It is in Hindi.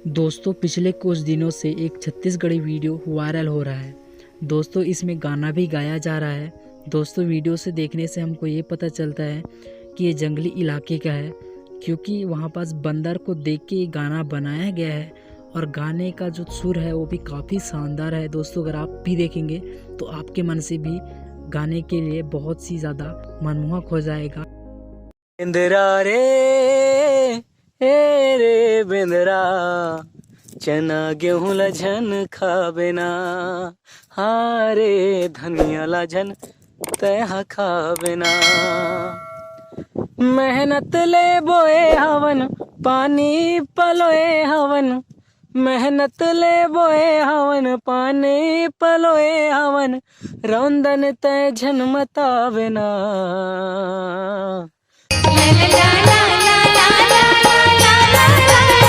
दोस्तों पिछले कुछ दिनों से एक छत्तीसगढ़ी वीडियो वायरल हो रहा है। दोस्तों इसमें गाना भी गाया जा रहा है। दोस्तों वीडियो से देखने से हमको ये पता चलता है कि ये जंगली इलाके का है, क्योंकि वहाँ पास बंदर को देख के ये गाना बनाया गया है और गाने का जो सुर है वो भी काफ़ी शानदार है। दोस्तों अगर आप भी देखेंगे तो आपके मन से भी गाने के लिए बहुत सी ज़्यादा मनमोहक हो जाएगा। बिंदरा रे ए रे बिंदरा, चना गेहूं ला झन खाबे ना, हाँ रे धनिया ला झन तैहा खाबे ना। मेहनत ले बोए हवन पानी पलोए हवन, मेहनत ले बोए हवन पानी पलोए हवन, रौंदन तय झन मतावे ना। la la la la la la la la la la